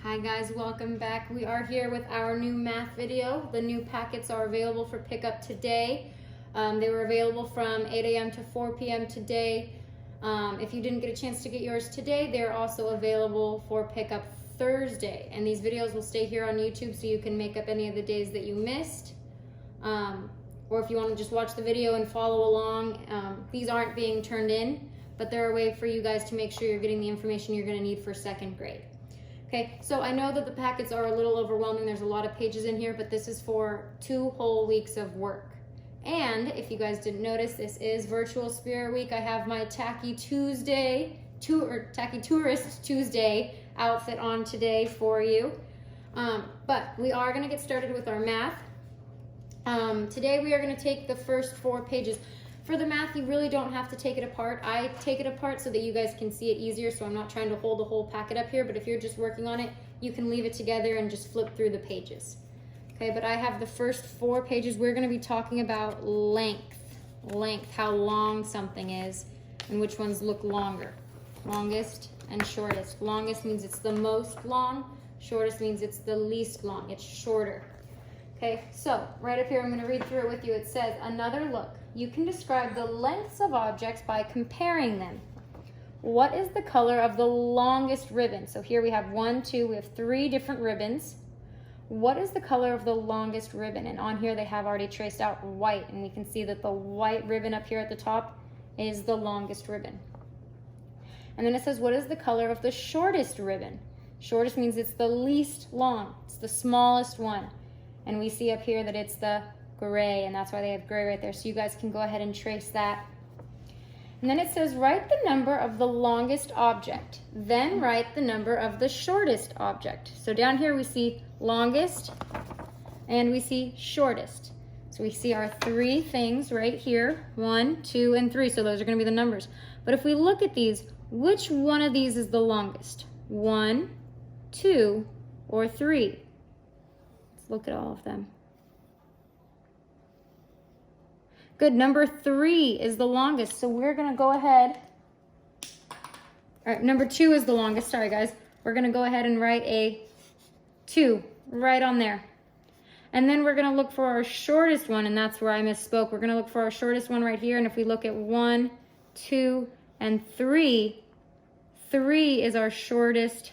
Hi guys, welcome back. We are here with our new math video. The new packets are available for pickup today. They were available from 8 a.m. to 4 p.m. today. If you didn't get a chance to get yours today, they're also available for pickup Thursday. And these videos will stay here on YouTube so you can make up any of the days that you missed. Or if you want to just watch the video and follow along, these aren't being turned in, but they're a way for you guys to make sure you're getting the information you're going to need for second grade. Okay, so I know that the packets are a little overwhelming. There's a lot of pages in here, but this is for 2 whole weeks of work. And if you guys didn't notice, this is Virtual Spirit Week. I have my Tacky Tourist Tuesday outfit on today for you. But we are going to get started with our math. Today we are going to take the first 4 pages. For the math, you really don't have to take it apart. I take it apart so that you guys can see it easier, so I'm not trying to hold the whole packet up here, but if you're just working on it, you can leave it together and just flip through the pages. Okay, but I have the first 4 pages. We're going to be talking about length, how long something is, and which ones look longer. Longest and shortest. Longest means it's the most long. Shortest means it's the least long. It's shorter. Okay, so right up here, I'm going to read through it with you. It says, another look. You can describe the lengths of objects by comparing them. What is the color of the longest ribbon? So here we have 1, 2, we have 3 different ribbons. What is the color of the longest ribbon? And on here they have already traced out white, and we can see that the white ribbon up here at the top is the longest ribbon. And then it says, what is the color of the shortest ribbon? Shortest means it's the least long. It's the smallest one. And we see up here that it's the gray, and that's why they have gray right there. So you guys can go ahead and trace that. And then it says, write the number of the longest object. Then write the number of the shortest object. So down here we see longest and we see shortest. So we see our 3 things right here, 1, 2, and 3. So those are going to be the numbers. But if we look at these, which one of these is the longest? 1, 2, or 3? Let's look at all of them. Good, number 3 is the longest, so we're gonna go ahead. All right, number 2 is the longest, sorry guys. We're gonna go ahead and write a 2 right on there. And then we're gonna look for our shortest one, and that's where I misspoke. We're gonna look for our shortest one right here, and if we look at 1, 2, and 3, 3 is our shortest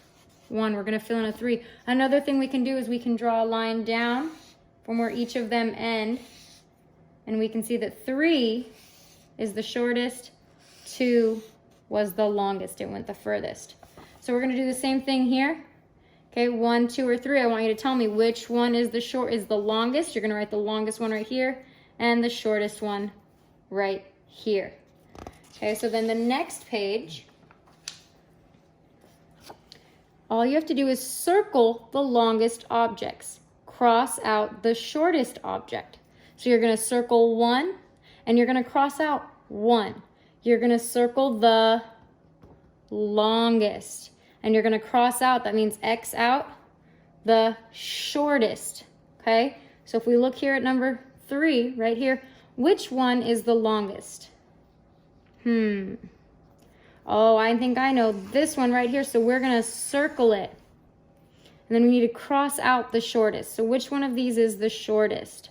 one. We're gonna fill in a 3. Another thing we can do is we can draw a line down from where each of them end. And we can see that 3 is the shortest, 2 was the longest. It went the furthest. So we're going to do the same thing here. Okay, 1, 2, or 3. I want you to tell me which one is the longest. You're going to write the longest one right here and the shortest one right here. Okay, so then the next page, all you have to do is circle the longest objects. Cross out the shortest object. So you're going to circle 1, and you're going to cross out 1. You're going to circle the longest, and you're going to cross out, that means X out, the shortest, okay? So if we look here at number 3, right here, which one is the longest? Oh, I think I know this one right here, so we're going to circle it. And then we need to cross out the shortest. So which one of these is the shortest?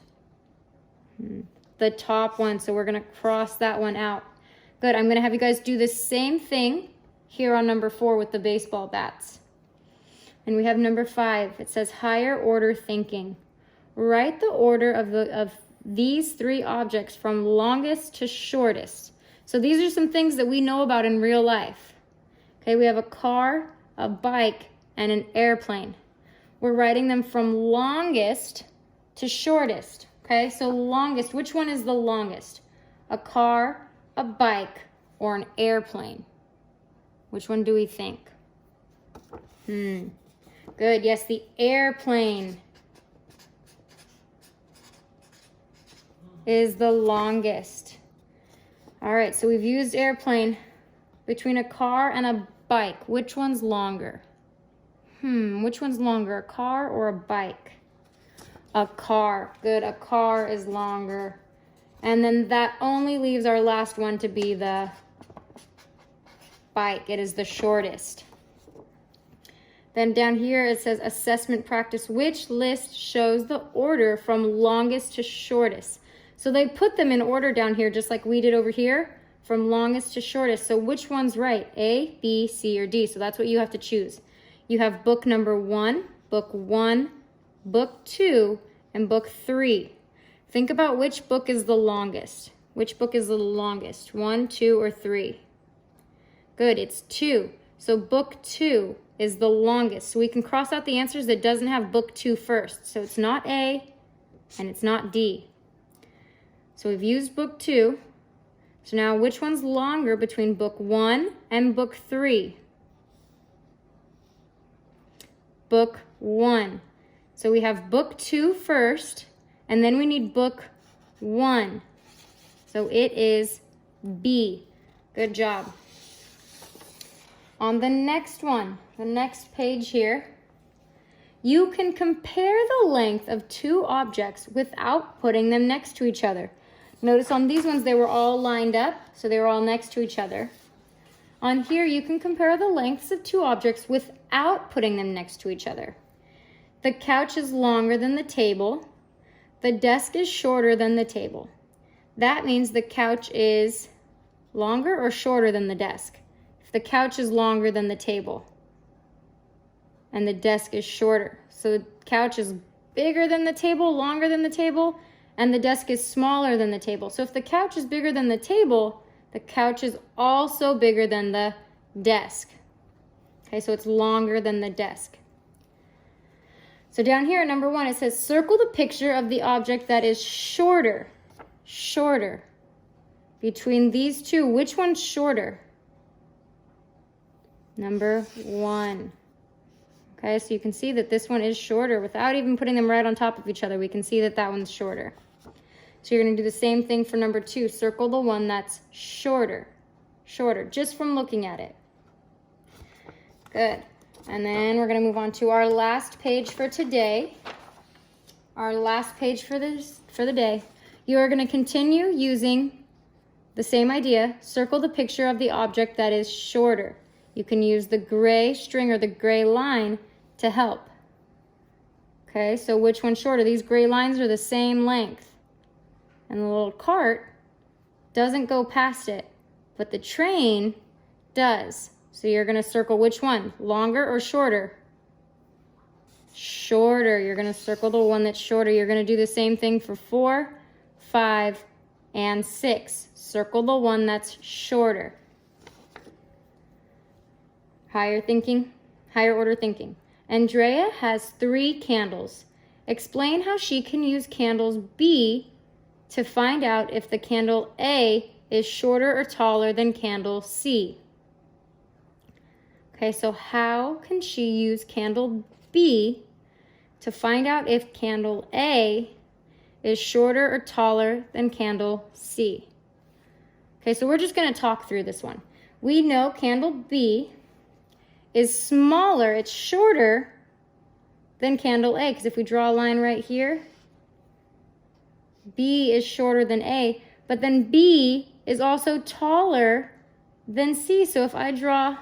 The top one, so we're going to cross that one out. Good, I'm going to have you guys do the same thing here on number 4 with the baseball bats. And we have number 5. It says higher order thinking. Write the order of these 3 objects from longest to shortest. So these are some things that we know about in real life. Okay, we have a car, a bike, and an airplane. We're writing them from longest to shortest. Okay, so longest, which one is the longest? A car, a bike, or an airplane? Which one do we think? Good, yes, the airplane is the longest. All right, so we've used airplane. Between a car and a bike, which one's longer? Which one's longer, a car or a bike? A car. Good, a car is longer. And then that only leaves our last one to be the bike. It is the shortest. Then down here it says assessment practice. Which list shows the order from longest to shortest? So they put them in order down here just like we did over here, from longest to shortest. So which one's right? A, B, C, or D? So that's what you have to choose. You have book number 1, book 1, book 2, and book 3. Think about which book is the longest. Which book is the longest? 1, 2, or 3? Good, it's 2. So book 2 is the longest. So we can cross out the answers that doesn't have book 2 first. So it's not A and it's not D. So we've used book 2. So now which one's longer between book 1 and book 3? Book 1. So we have book 2 first, and then we need book 1. So it is B. Good job. On the next one, the next page here, you can compare the length of two objects without putting them next to each other. Notice on these ones, they were all lined up, so they were all next to each other. On here, you can compare the lengths of two objects without putting them next to each other. The couch is longer than the table. The desk is shorter than the table. That means the couch is longer or shorter than the desk. If the couch is longer than the table and the desk is shorter. So the couch is bigger than the table, longer than the table, and the desk is smaller than the table. So if the couch is bigger than the table, the couch is also bigger than the desk. Okay, so it's longer than the desk. So down here at number 1, it says circle the picture of the object that is shorter. Shorter. Between these two, which one's shorter? Number 1. Okay, so you can see that this one is shorter. Without even putting them right on top of each other, we can see that that one's shorter. So you're going to do the same thing for number 2. Circle the one that's shorter. Shorter, just from looking at it. Good. And then we're going to move on to our last page for today. Our last page for the day. You are going to continue using the same idea. Circle the picture of the object that is shorter. You can use the gray string or the gray line to help. Okay, so which one's shorter? These gray lines are the same length. And the little cart doesn't go past it, but the train does. So you're going to circle which one? Longer or shorter? Shorter. You're going to circle the one that's shorter. You're going to do the same thing for 4, 5, and 6. Circle the one that's shorter. Higher thinking, higher order thinking. Andrea has 3 candles. Explain how she can use candles B to find out if the candle A is shorter or taller than candle C. Okay, so how can she use candle B to find out if candle A is shorter or taller than candle C? Okay, so we're just going to talk through this one. We know candle B is smaller, it's shorter than candle A, because if we draw a line right here, B is shorter than A, but then B is also taller than C. So if I draw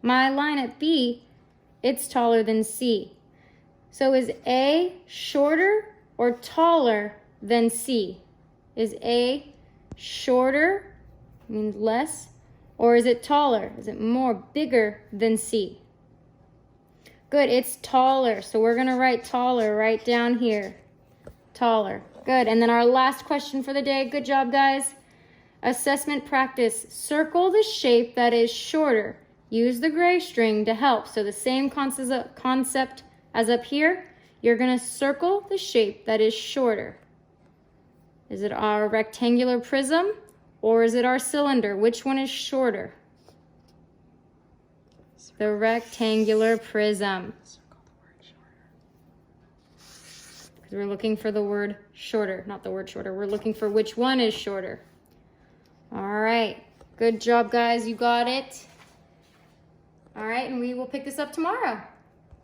my line at B, it's taller than C. So is A shorter or taller than C? Is A shorter, means less, or is it taller? Is it more, bigger than C? Good, it's taller. So we're going to write taller right down here. Taller. Good. And then our last question for the day. Good job, guys. Assessment practice. Circle the shape that is shorter. Use the gray string to help. So the same concept as up here. You're going to circle the shape that is shorter. Is it our rectangular prism or is it our cylinder? Which one is shorter? The rectangular prism. Because we're looking for the word shorter, not the word shorter. We're looking for which one is shorter. All right. Good job, guys. You got it. All right, and we will pick this up tomorrow.